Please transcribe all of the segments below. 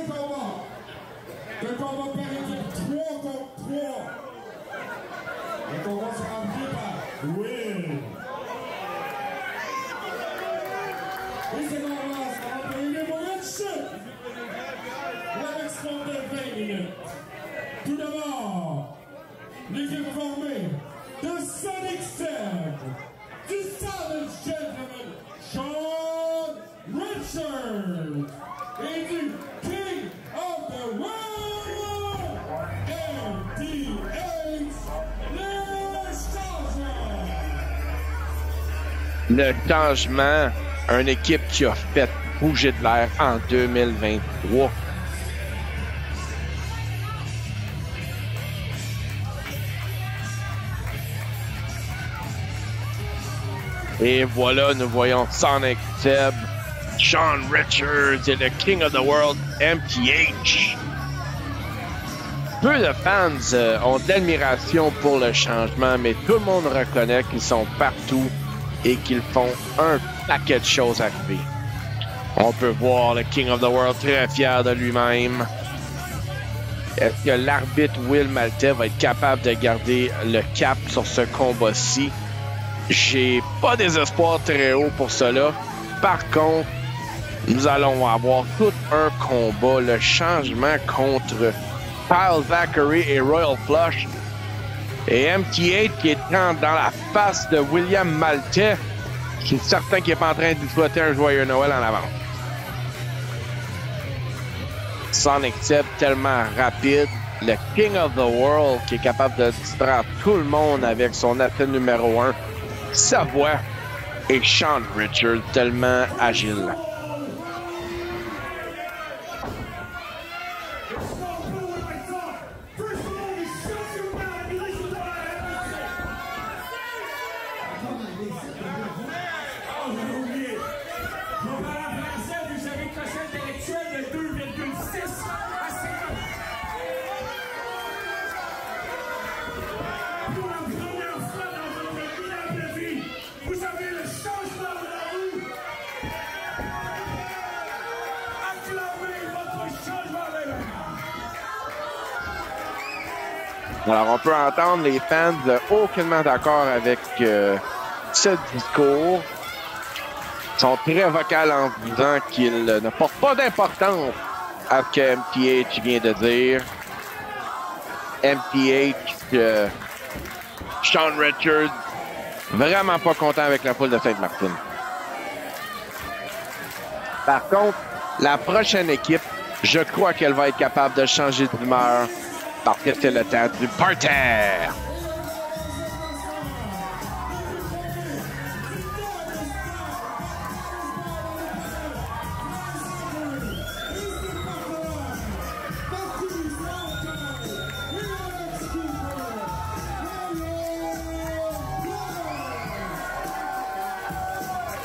combat. Le combat par équipe 3 contre 3. Le combat sera pris par Will. Et c'est normal, ça va payer les moyens de chute. L'élection de 20 minutes. Tout d'abord, l'équipe formée de Sonic Seb, du Savage Gentleman, Sean Richards, et du King of the World, MTH, le changement. Le changement, une équipe qui a fait bouger de l'air en 2023. Et voilà, nous voyons Sonic Seb, Sean Richards et le King of the World, MTH. Peu de fans ont de l'admiration pour le changement, mais tout le monde reconnaît qu'ils sont partout et qu'ils font un paquet de choses à arriver. On peut voir le King of the World très fier de lui-même. Est-ce que l'arbitre Will Maltais va être capable de garder le cap sur ce combat-ci? J'ai pas des espoirs très hauts pour cela. Par contre, nous allons avoir tout un combat, le changement contre Kyle Zachary et Royal Flush. Et MTH qui est dans la face de William Maltais. Je suis certain qu'il n'est pas en train de lui souhaiter un joyeux Noël en avance. Sonic Seb tellement rapide. Le King of the World qui est capable de distraire tout le monde avec son athlète numéro 1. Sa voix et Sean Richards tellement agile. Alors, on peut entendre les fans aucunement d'accord avec ce discours. Ils sont très vocaux en disant qu'ils ne portent pas d'importance à ce que MTH vient de dire. MTH, Sean Richards, vraiment pas content avec la foule de Sainte-Martine. Par contre, la prochaine équipe, je crois qu'elle va être capable de changer d'humeur. Parce que c'est le temps du parterre.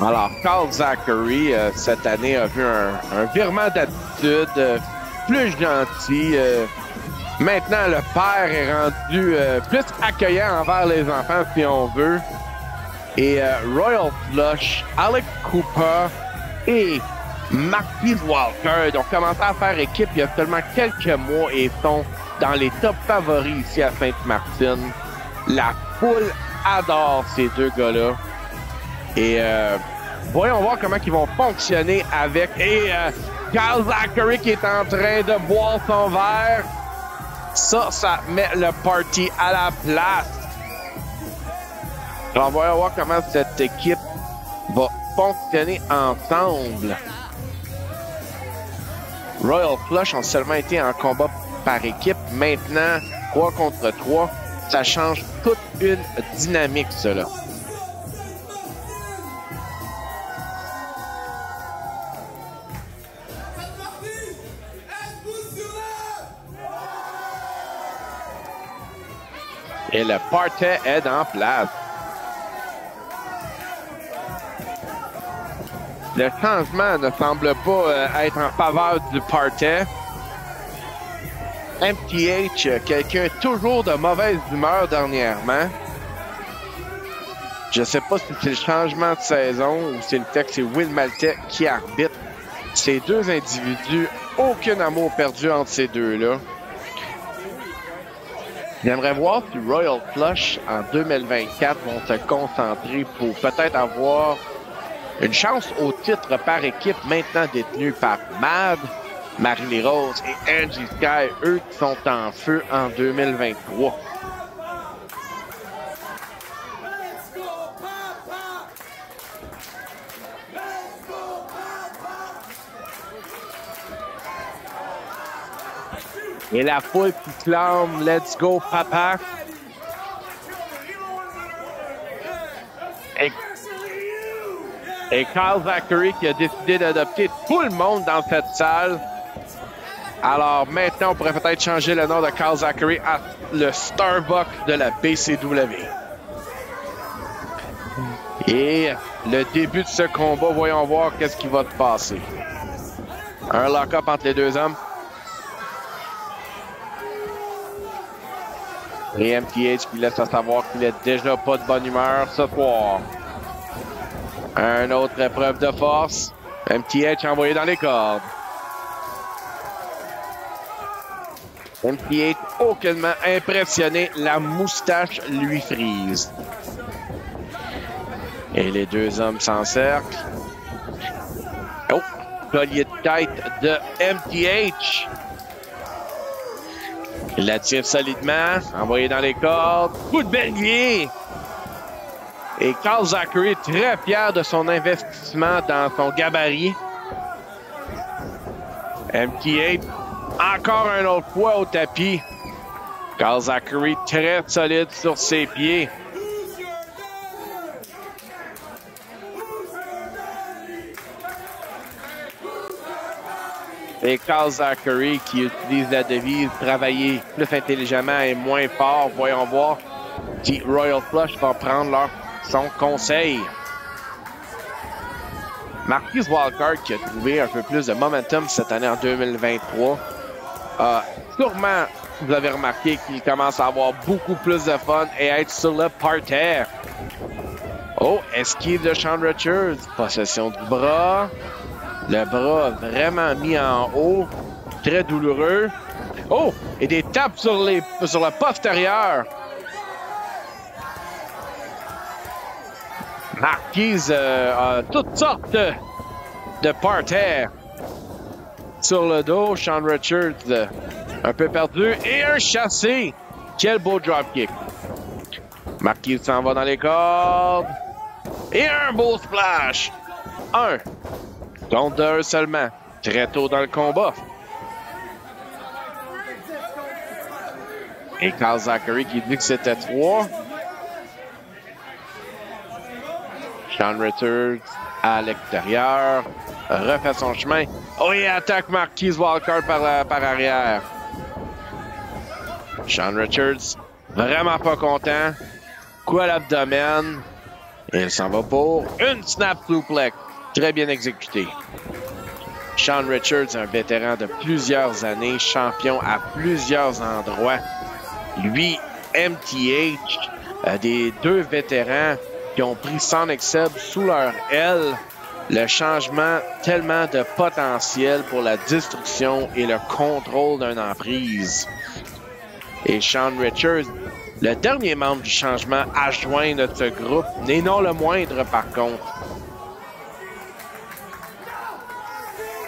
Alors, Kyle Zachary, cette année, a vu un virement d'attitude plus gentil. Maintenant, le père est rendu plus accueillant envers les enfants, si on veut. Et Royal Flush, Alec Cooper et Marquis Walker ont commencé à faire équipe il y a seulement quelques mois et sont dans les top favoris ici à Sainte-Martine. La foule adore ces deux gars-là. Et voyons voir comment ils vont fonctionner avec. Et Kyle Zachary qui est en train de boire son verre. Ça met le party à la place. Alors, on va voir comment cette équipe va fonctionner ensemble. Royal Flush ont seulement été en combat par équipe. Maintenant, 3 contre 3, ça change toute une dynamique, cela. Et le party est en place. Le changement ne semble pas être en faveur du party. MTH, quelqu'un toujours de mauvaise humeur dernièrement. Je ne sais pas si c'est le changement de saison ou c'est le fait que c'est Will Maltais qui arbitre. Ces deux individus aucun amour perdu entre ces deux-là. J'aimerais voir si Royal Flush en 2024 vont se concentrer pour peut-être avoir une chance au titre par équipe maintenant détenue par Mad, Marie-Lee Rose et Angie Sky, eux qui sont en feu en 2023. Et la foule qui clame « Let's go, papa ». Et Kyle Zachary qui a décidé d'adopter tout le monde dans cette salle. Alors maintenant, on pourrait peut-être changer le nom de Kyle Zachary à le Starbucks de la BCW. Et le début de ce combat, voyons voir qu'est-ce qui va se passer. Un lock-up entre les deux hommes. Et MTH qui laisse à savoir qu'il est déjà pas de bonne humeur ce soir. Un autre épreuve de force. MTH envoyé dans les cordes. MTH aucunement impressionné. La moustache lui frise. Et les deux hommes s'encerclent. Oh! Collier de tête de MTH. Il la tire solidement. Envoyé dans les cordes. Coup de bélier! Et Kyle Zachary est très fier de son investissement dans son gabarit. MTH, encore une autre fois au tapis. Kyle Zachary très solide sur ses pieds. Et Kyle Zachary qui utilise la devise « Travailler plus intelligemment et moins fort ». Voyons voir si Royal Flush va prendre son conseil. Marquise Wildcard qui a trouvé un peu plus de momentum cette année en 2023. Sûrement, vous avez remarqué qu'il commence à avoir beaucoup plus de fun et à être sur le parterre. Oh, esquive de Sean Richards. Possession du bras. Le bras vraiment mis en haut. Très douloureux. Oh, et des tapes sur le postérieur. Marquise a toutes sortes de parterres sur le dos. Sean Richards un peu perdu. Et un chassé. Quel beau dropkick. Marquise s'en va dans les cordes. Et un beau splash. Un. Contre deux seulement. Très tôt dans le combat. Et Kyle Zachary qui dit que c'était 3. Sean Richards à l'extérieur. Refait son chemin. Oh, il attaque Marquise Wildcard par arrière. Sean Richards, vraiment pas content. Coup à l'abdomen. Et il s'en va pour une snap suplex. Très bien exécuté. Sean Richards, un vétéran de plusieurs années, champion à plusieurs endroits. Lui, MTH, des deux vétérans qui ont pris Sonic Seb sous leur aile. Le changement, tellement de potentiel pour la destruction et le contrôle d'une emprise. Et Sean Richards, le dernier membre du changement à joindre de ce groupe, n'est non le moindre par contre.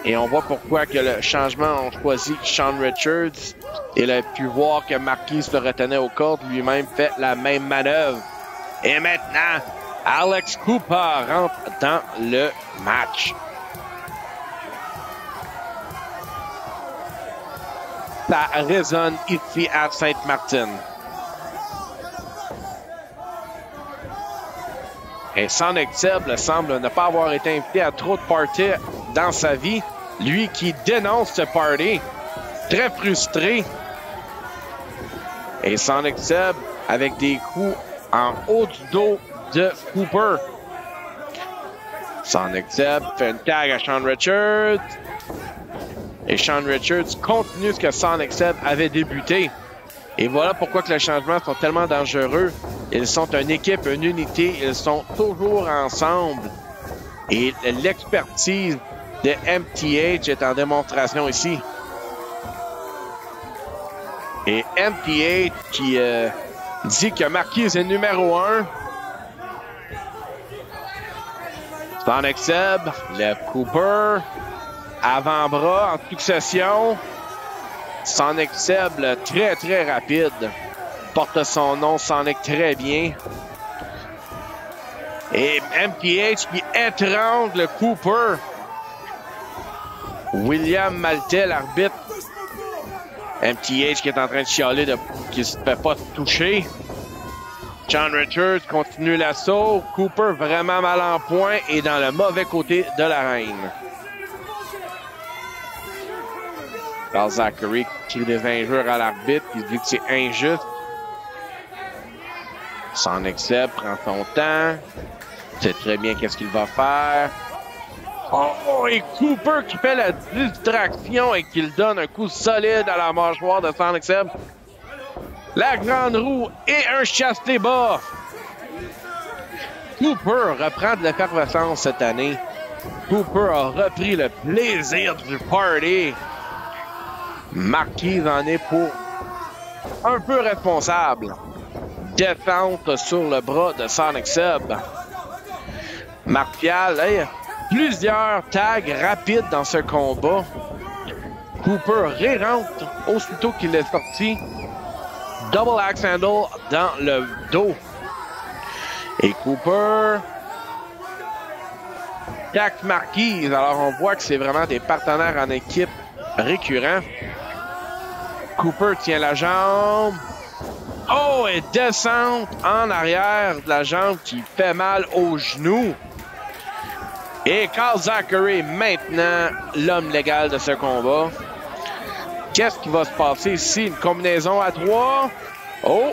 Et on voit pourquoi que le changement ont choisi Sean Richards. Il a pu voir que Marquis se retenait aux cordes, lui-même fait la même manœuvre. Et maintenant, Alex Cooper rentre dans le match. Ça résonne ici à Sainte-Martine. Et Sonic Seb semble ne pas avoir été invité à trop de parties dans sa vie. Lui qui dénonce ce party, très frustré. Et Sonic Seb avec des coups en haut du dos de Cooper. Sonic Seb fait une tag à Sean Richards. Et Sean Richards continue ce que Sonic Seb avait débuté. Et voilà pourquoi que les changements sont tellement dangereux. Ils sont une équipe, une unité. Ils sont toujours ensemble. Et l'expertise de MTH est en démonstration ici. Et MTH qui dit que Marquise est numéro 1. Sonic Seb, lève Cooper, avant-bras en succession. Sonic Seb, très très rapide, porte son nom Sonic très bien. Et MTH qui étrangle Cooper. William Maltais, l'arbitre. MTH qui est en train de chialer qui ne se fait pas toucher. Sean Richards continue l'assaut. Cooper vraiment mal en point et dans le mauvais côté de l'arène. Carl Zachary qui des injures à l'arbitre. Il dit que c'est injuste. Sonic Seb prend son temps. C'est très bien qu'est-ce qu'il va faire. Oh, et Cooper qui fait la distraction et qui le donne un coup solide à la mâchoire de Sonic Seb. La grande roue et un chasse-les bas. Cooper reprend de l'effervescence cette année. Cooper a repris le plaisir du party. Marquise en est pour un peu responsable. Descente sur le bras de Sonic Seb. Martial, plusieurs tags rapides dans ce combat. Cooper ré-rentre aussitôt qu'il est sorti. Double axe handle dans le dos. Et Cooper taxe Marquise. Alors on voit que c'est vraiment des partenaires en équipe récurrents. Cooper tient la jambe. Oh, et descente en arrière de la jambe qui fait mal au genou. Et Carl Zachary, maintenant, l'homme légal de ce combat. Qu'est-ce qui va se passer ici? Une combinaison à 3. Oh!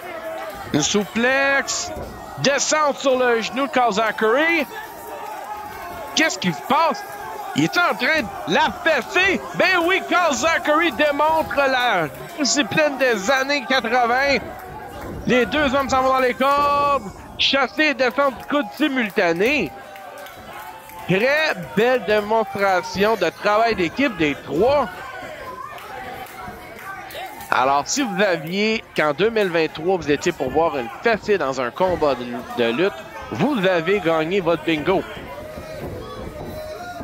Une souplex. Descente sur le genou de Carl Zachary. Qu'est-ce qui se passe? Il est en train de la fesser. Ben oui, Carl Zachary démontre la discipline des années 80. Les deux hommes s'en vont dans les cordes. Chasser et descendre du coude simultané. Très belle démonstration de travail d'équipe des trois. Alors, si vous aviez qu'en 2023, vous étiez pour voir une fessée dans un combat de lutte, vous avez gagné votre bingo.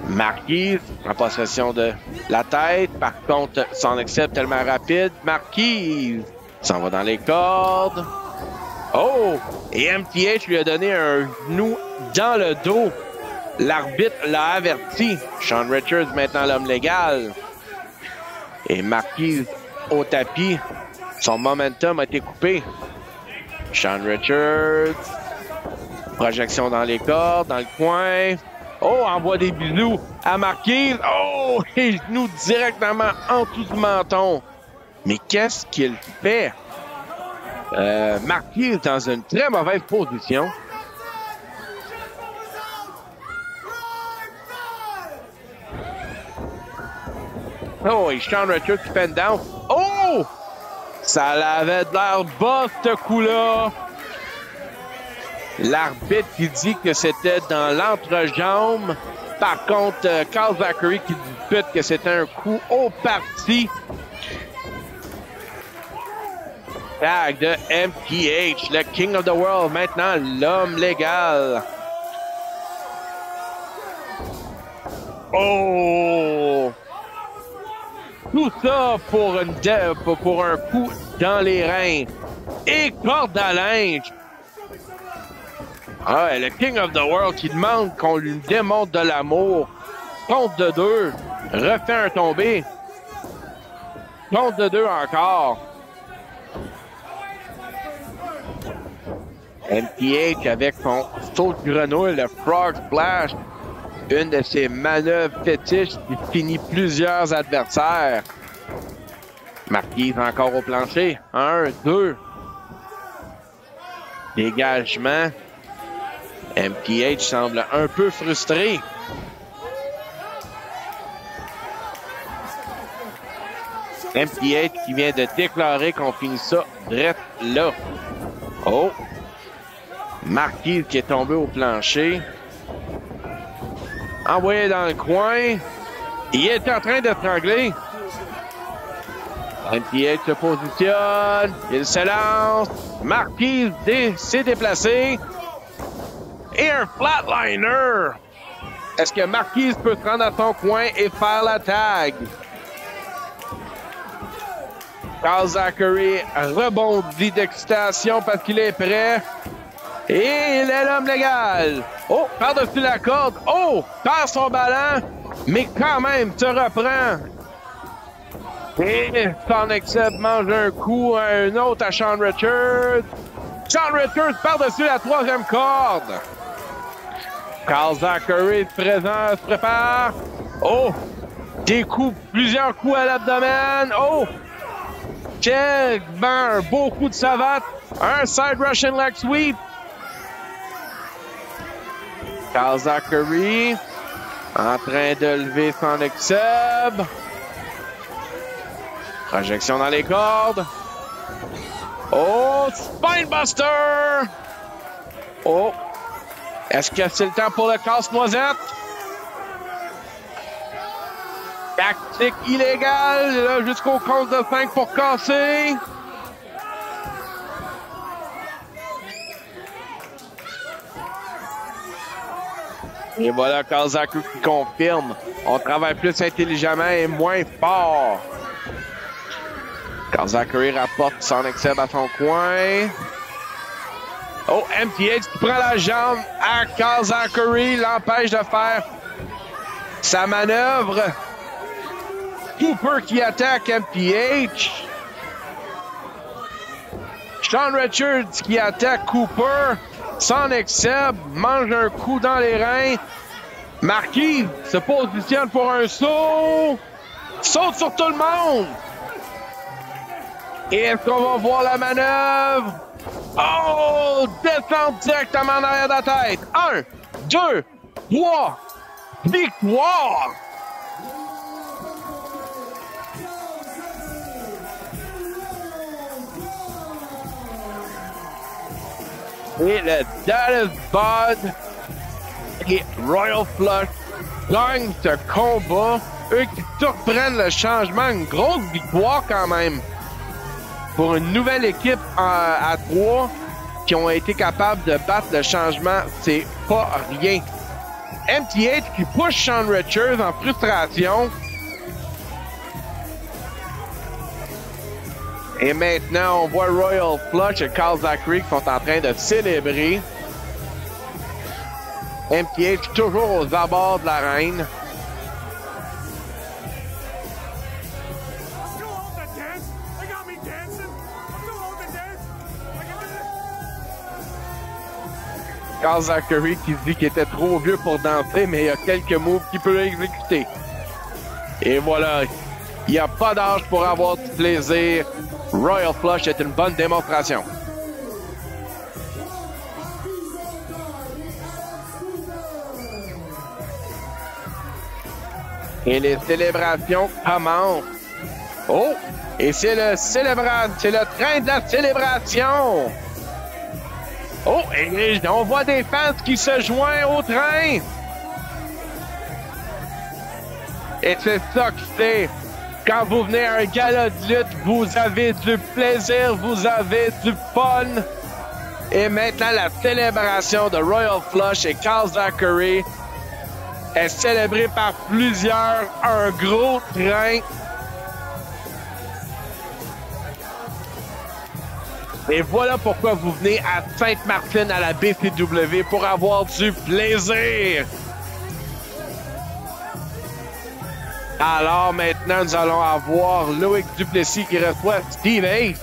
Marquise en possession de la tête. Par contre, Sonic Seb tellement rapide. Marquise s'en va dans les cordes. Oh! Et MTH lui a donné un genou dans le dos. L'arbitre l'a averti. Sean Richards, maintenant l'homme légal. Et Marquise au tapis. Son momentum a été coupé. Sean Richards. Projection dans les cordes, dans le coin. Oh, envoie des bisous à Marquise. Oh, et genou directement en dessous du menton. Mais qu'est-ce qu'il fait? Marquise dans une très mauvaise position. Oh, et Sean Richards qui fait une down. Oh! Ça avait de l'air bas, ce coup-là. L'arbitre qui dit que c'était dans l'entrejambe. Par contre, Carl Zachary qui dispute que c'était un coup au parti. Tag de MTH, le King of the World, maintenant l'homme légal. Oh! Tout ça pour un coup dans les reins. Et corde à linge. Ah, le King of the World qui demande qu'on lui démontre de l'amour. Compte de 2. Refait un tombé. Compte de 2 encore. MTH avec son saut de grenouille, le Frog Splash. Une de ses manœuvres fétiches qui finit plusieurs adversaires. Marquise encore au plancher. 1, 2. Dégagement. MTH semble un peu frustré. MTH qui vient de déclarer qu'on finit ça direct là. Oh! Marquise qui est tombé au plancher. Envoyé dans le coin. Il est en train de strangler. MPH se positionne. Il se lance. Marquis s'est déplacé. Et un flatliner. Est-ce que Marquis peut se rendre à son coin et faire la tag? Carl Zachary rebondit d'excitation parce qu'il est prêt. Et il est l'homme légal. Oh, par-dessus la corde. Oh, perd son ballon. Mais quand même, se reprend. Et Sonic Seb mange un coup à un autre à Sean Richards. Sean Richards par-dessus la troisième corde. Carl Zachary se prépare. Oh! Des coups, plusieurs coups à l'abdomen. Oh! Quel un beau coup de savate. Un side Russian leg sweep. Carl Zachary en train de lever Sonic Seb. Projection dans les cordes. Oh! Spinebuster! Oh! Est-ce que c'est le temps pour le casse-noisette? Tactique illégale, là, jusqu'au compte de 5 pour casser. Et voilà, Carl Zachary qui confirme. On travaille plus intelligemment et moins fort. Carl Zachary rapporte Sonic Seb à son coin. Oh, MPH qui prend la jambe à Carl Zachary, l'empêche de faire sa manœuvre. Cooper qui attaque MPH. Sean Richards qui attaque Cooper. Sonic Seb mange un coup dans les reins. Marquis se positionne pour un saut. Saute sur tout le monde. Et est-ce qu'on va voir la manœuvre? Oh! Descente directement en arrière de la tête. 1, 2, 3. Victoire! Et le Dallas Bud et Royal Flush gagnent ce combat. Eux qui surprennent le changement. Une grosse victoire quand même. Pour une nouvelle équipe à 3 qui ont été capables de battre le changement, c'est pas rien. MTH qui push Sean Richards en frustration. Et maintenant, on voit Royal Flush et Carl Zachary qui sont en train de célébrer. MTH toujours aux abords de l'arène. Carl Zachary qui se dit qu'il était trop vieux pour danser, mais il y a quelques moves qu'il peut exécuter. Et voilà, il n'y a pas d'âge pour avoir du plaisir. Royal Flush est une bonne démonstration. Et les célébrations commencent. Oh! Et c'est le train de la célébration! Oh, et on voit des fans qui se joignent au train. Et c'est ça que c'est. Quand vous venez à un gala de lutte, vous avez du plaisir, vous avez du fun. Et maintenant, la célébration de Royal Flush et Carl Zachary est célébrée par plusieurs. Un gros train. Et voilà pourquoi vous venez à Sainte-Martine à la BCW pour avoir du plaisir. Alors maintenant, nous allons avoir Loïc Duplessis qui reçoit Steve Ace.